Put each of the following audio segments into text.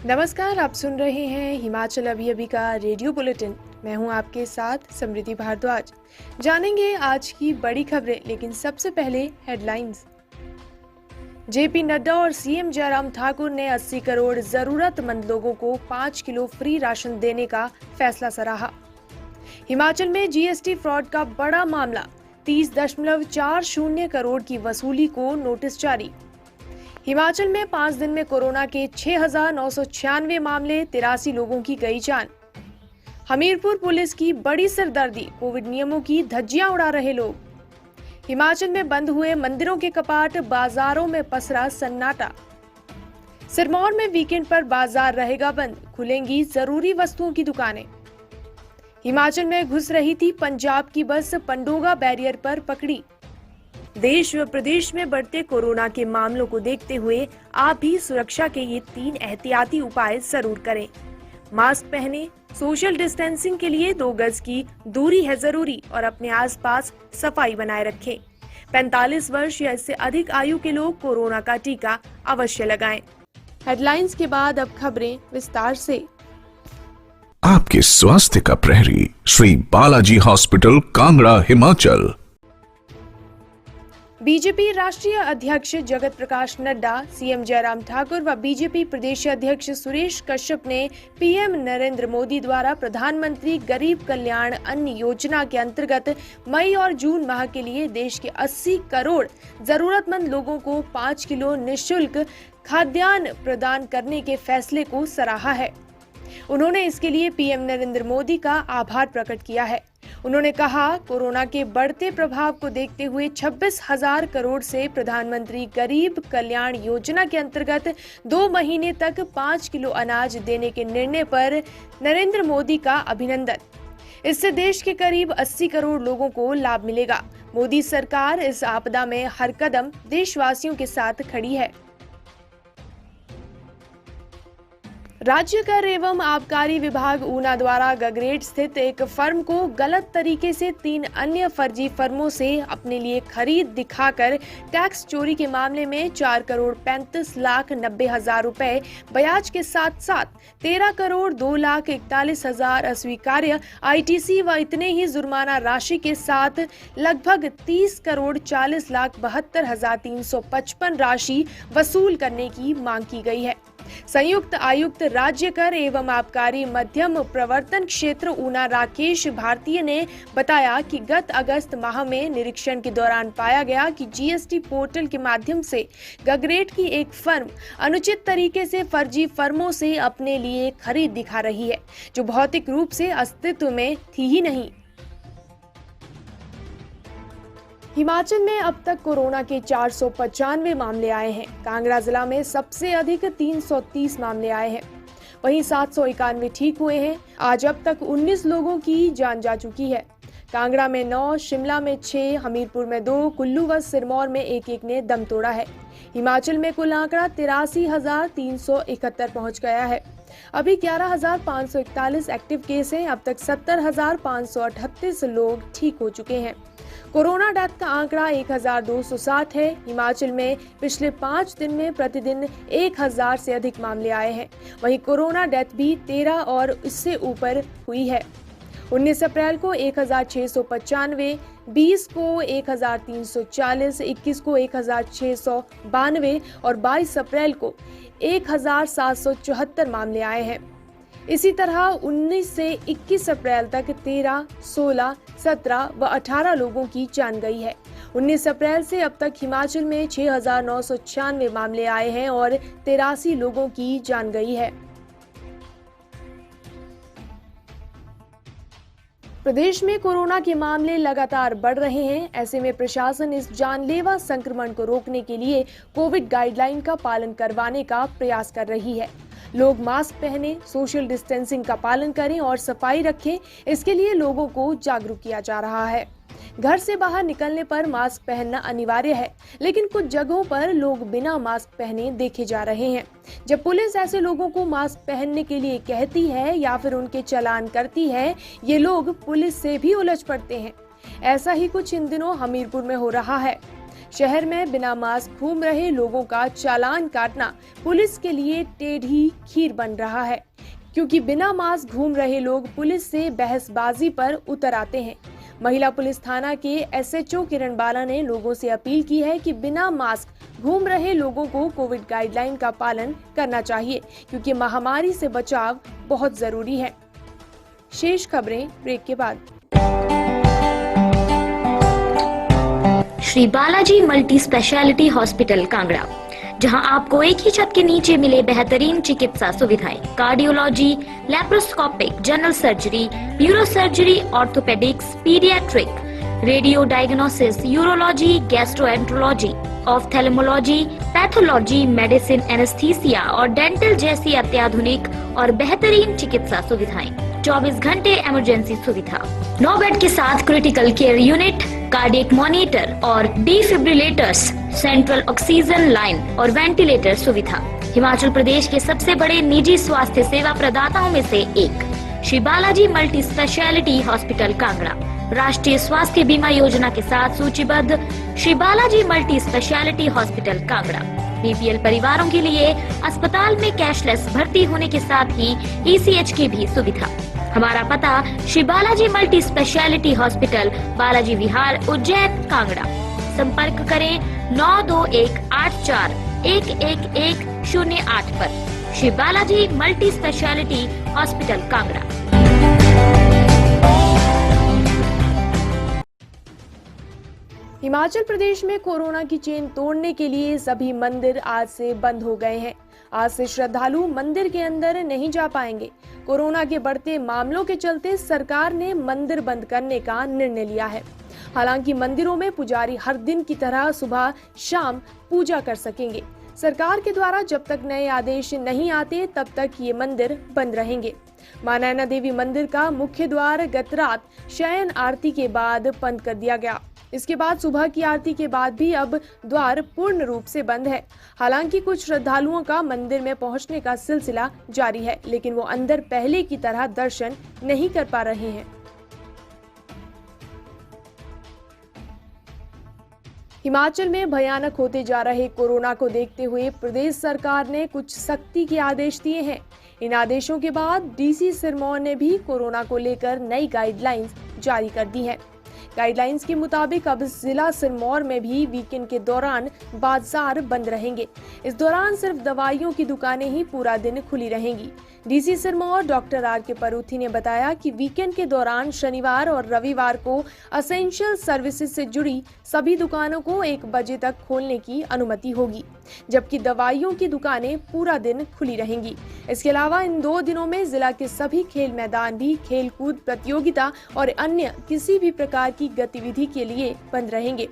नमस्कार, आप सुन रहे हैं हिमाचल अभी अभी का रेडियो बुलेटिन। मैं हूं आपके साथ समृद्धि भारद्वाज। जानेंगे आज की बड़ी खबरें, लेकिन सबसे पहले हेडलाइंस। जेपी नड्डा और सीएम जयराम ठाकुर ने 80 करोड़ जरूरतमंद लोगों को 5 किलो फ्री राशन देने का फैसला सराहा। हिमाचल में जीएसटी फ्रॉड का बड़ा मामला, 30.40 करोड़ की वसूली को नोटिस जारी। हिमाचल में 5 दिन में कोरोना के 6,996 मामले, 83 लोगों की गई जान। हमीरपुर पुलिस की बड़ी सरदर्दी, कोविड नियमों की धज्जियां उड़ा रहे लोग। हिमाचल में बंद हुए मंदिरों के कपाट, बाजारों में पसरा सन्नाटा। सिरमौर में वीकेंड पर बाजार रहेगा बंद, खुलेंगी जरूरी वस्तुओं की दुकानें। हिमाचल में घुस रही थी पंजाब की बस, पंडोगा बैरियर पर पकड़ी। देश व प्रदेश में बढ़ते कोरोना के मामलों को देखते हुए आप भी सुरक्षा के ये 3 एहतियाती उपाय जरूर करें। मास्क पहने, सोशल डिस्टेंसिंग के लिए 2 गज की दूरी है जरूरी और अपने आसपास सफाई बनाए रखें। 45 वर्ष या इससे अधिक आयु के लोग कोरोना का टीका अवश्य लगाएं। हेडलाइंस के बाद अब खबरें विस्तार से। आपके स्वास्थ्य का प्रहरी, श्री बालाजी हॉस्पिटल, कांगड़ा, हिमाचल। बीजेपी राष्ट्रीय अध्यक्ष जगत प्रकाश नड्डा, सीएम जयराम ठाकुर व बीजेपी प्रदेश अध्यक्ष सुरेश कश्यप ने पीएम नरेंद्र मोदी द्वारा प्रधानमंत्री गरीब कल्याण अन्न योजना के अंतर्गत मई और जून माह के लिए देश के 80 करोड़ जरूरतमंद लोगों को 5 किलो निःशुल्क खाद्यान्न प्रदान करने के फैसले को सराहा है। उन्होंने इसके लिए पीएम नरेंद्र मोदी का आभार प्रकट किया है। उन्होंने कहा, कोरोना के बढ़ते प्रभाव को देखते हुए 26,000 करोड़ से प्रधानमंत्री गरीब कल्याण योजना के अंतर्गत 2 महीने तक 5 किलो अनाज देने के निर्णय पर नरेंद्र मोदी का अभिनंदन। इससे देश के करीब 80 करोड़ लोगों को लाभ मिलेगा। मोदी सरकार इस आपदा में हर कदम देशवासियों के साथ खड़ी है। राज्य कर एवं आबकारी विभाग ऊना द्वारा गगरेट स्थित एक फर्म को गलत तरीके से 3 अन्य फर्जी फर्मों से अपने लिए खरीद दिखाकर टैक्स चोरी के मामले में 4,35,90,000 रुपए ब्याज के साथ साथ 13,02,41,000 अस्वीकार्य आईटीसी व इतने ही जुर्माना राशि के साथ लगभग 30,40,72,355 राशि वसूल करने की मांग की गई है। संयुक्त आयुक्त राज्य कर एवं आबकारी मध्यम प्रवर्तन क्षेत्र ऊना राकेश भारतीय ने बताया कि गत अगस्त माह में निरीक्षण के दौरान पाया गया कि जीएसटी पोर्टल के माध्यम से गगरेट की एक फर्म अनुचित तरीके से फर्जी फर्मों से अपने लिए खरीद दिखा रही है, जो भौतिक रूप से अस्तित्व में थी ही नहीं। हिमाचल में अब तक कोरोना के 495 मामले आए हैं। कांगड़ा जिला में सबसे अधिक 330 मामले आए हैं, वहीं 791 ठीक हुए हैं। आज अब तक 19 लोगों की जान जा चुकी है। कांगड़ा में 9, शिमला में 6, हमीरपुर में 2, कुल्लू व सिरमौर में 1-1 ने दम तोड़ा है। हिमाचल में कुल आंकड़ा 83,371 पहुंच गया है। अभी 11,541 एक्टिव केस हैं। अब तक 70,538 लोग ठीक हो चुके हैं। कोरोना डेथ का आंकड़ा 1,260 है। हिमाचल में पिछले 5 दिन में प्रतिदिन 1,000 से अधिक मामले आए हैं। वहीं कोरोना डेथ भी 13 और इससे ऊपर हुई है। 19 अप्रैल को 1,695, 20 को 1,340, 21 को 1,692 और 22 अप्रैल को 1,774 मामले आए हैं। इसी तरह 19 से 21 अप्रैल तक 13, 16, 17 व 18 लोगों की जान गई है। 19 अप्रैल से अब तक हिमाचल में 6,996 मामले आए हैं और 83 लोगों की जान गई है। प्रदेश में कोरोना के मामले लगातार बढ़ रहे हैं। ऐसे में प्रशासन इस जानलेवा संक्रमण को रोकने के लिए कोविड गाइडलाइन का पालन करवाने का प्रयास कर रही है। लोग मास्क पहने, सोशल डिस्टेंसिंग का पालन करें और सफाई रखें। इसके लिए लोगों को जागरूक किया जा रहा है। घर से बाहर निकलने पर मास्क पहनना अनिवार्य है, लेकिन कुछ जगहों पर लोग बिना मास्क पहने देखे जा रहे हैं। जब पुलिस ऐसे लोगों को मास्क पहनने के लिए कहती है या फिर उनके चालान करती है, ये लोग पुलिस से भी उलझ पड़ते हैं। ऐसा ही कुछ इन दिनों हमीरपुर में हो रहा है। शहर में बिना मास्क घूम रहे लोगों का चालान काटना पुलिस के लिए टेढ़ी खीर बन रहा है, क्योंकि बिना मास्क घूम रहे लोग पुलिस से बहसबाजी पर उतर आते हैं। महिला पुलिस थाना के एसएचओ किरण बाला ने लोगों से अपील की है कि बिना मास्क घूम रहे लोगों को कोविड गाइडलाइन का पालन करना चाहिए, क्योंकि महामारी से बचाव बहुत जरूरी है। शेष खबरें ब्रेक के बाद। Shri Balaji multi speciality hospital Kangra, जहां आपको एक ही छत के नीचे मिले बेहतरीन चिकित्सा सुविधाएं, cardiology, laparoscopic, general surgery, neuro surgery, orthopaedics, paediatric, radio diagnosis, urology, gastroenterology, ophthalmology, pathology, medicine, anaesthesia और डेंटल जैसी अत्याधुनिक और बेहतरीन चिकित्सा सुविधाएं, 24 घंटे इमरजेंसी सुविधा, 9 बेड के साथ critical care unit, cardiac monitor और डिफिब्रिलेटर्स, सेंट्रल ऑक्सीजन लाइन और वेंटिलेटर सुविधा। हिमाचल प्रदेश के सबसे बड़े निजी स्वास्थ्य सेवा प्रदाताओं में से एक Shri Balaji multi speciality hospital Kangra, राष्ट्रीय स्वास्थ्य बीमा योजना के साथ सूचीबद्ध Shri Balaji multi speciality hospital Kangra. BPL परिवारों के लिए अस्पताल में कैशलेस भर्ती होने के साथ ही ईसीएच की भी सुविधा। हमारा पता Shri Balaji multi speciality hospital, Balaji Vihar, Ujjain, Kangra. संपर्क करें 9218411108 पर। Shri Balaji multi speciality hospital Kangra. Himachal Pradesh में कोरोना की चेन तोड़ने के लिए सभी मंदिर आज से बंद हो गए हैं। आज से श्रद्धालु मंदिर के अंदर नहीं जा पाएंगे। कोरोना के बढ़ते मामलों के चलते सरकार ने मंदिर बंद करने का निर्णय लिया है। हालांकि मंदिरों में पुजारी हर दिन की तरह सुबह शाम पूजा कर सकेंगे। सरकार के द्वारा जब तक नए आदेश नहीं आते तब तक ये मंदिर बंद रहेंगे। मां नैना देवी मंदिर का मुख्य द्वार गत रात शयन आरती के बाद बंद कर दिया गया। इसके बाद सुबह की आरती के बाद भी अब द्वार पूर्ण रूप से बंद है। हालांकि कुछ श्रद्धालुओं का मंदिर में पहुंचने का सिलसिला जारी है, लेकिन वो अंदर पहले की तरह दर्शन नहीं कर पा रहे हैं। हिमाचल में भयानक होते जा रहे कोरोना को देखते हुए प्रदेश सरकार ने कुछ सख्ती के आदेश दिए हैं। इन आदेशों के बाद डीसी सिरमौर ने भी कोरोना को लेकर नई गाइडलाइंस जारी कर दी है। गाइडलाइंस के मुताबिक अब जिला सिरमौर में भी वीकेंड के दौरान बाजार बंद रहेंगे। इस दौरान सिर्फ दवाइयों की दुकानें ही पूरा दिन खुली रहेंगी। डीसी सिरमौर डॉक्टर आर के परूथी ने बताया कि वीकेंड के दौरान शनिवार और रविवार को असेंशियल सर्विसेज से जुड़ी सभी दुकानों को 1 बजे तक खोलने की अनुमति होगी, जबकि दवाइयों की दुकानें पूरा दिन खुली रहेंगी। इसके अलावा इन 2 दिनों में जिला के सभी खेल मैदान भी खेलकूद प्रतियोगिता और अन्य किसी भी प्रकार की गतिविधि के लिए बंद रहेंगे।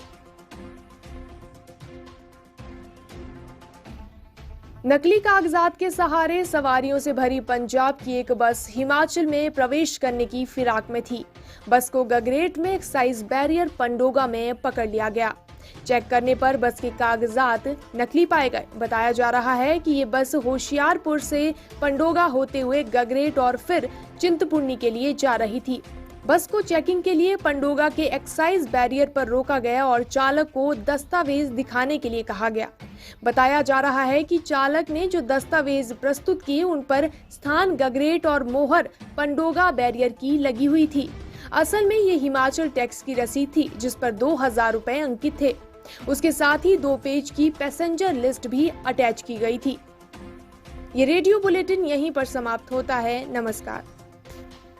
नकली कागजात के सहारे सवारियों से भरी पंजाब की एक बस हिमाचल में प्रवेश करने की फिराक में थी। बस को गगरेट में एक्साइज बैरियर पंडोगा में पकड़ लिया गया। चेक करने पर बस के कागजात नकली पाए गए। बताया जा रहा है कि ये बस होशियारपुर से पंडोगा होते हुए गगरेट और फिर चिंतपूर्णी के लिए जा रही थी। बस को चेकिंग के लिए पंडोगा के एक्साइज बैरियर पर रोका गया और चालक को दस्तावेज दिखाने के लिए कहा गया। बताया जा रहा है कि चालक ने जो दस्तावेज प्रस्तुत किए उन पर स्थान गगरेट और मोहर पंडोगा बैरियर की लगी हुई थी। असल में ये हिमाचल टैक्स की रसीद थी, जिस पर 2000 रुपए अंकित थे। उसके साथ ही 2 पेज की पैसेंजर लिस्ट भी अटैच की गई थी। ये रेडियो बुलेटिन यहीं पर समाप्त होता है। नमस्कार।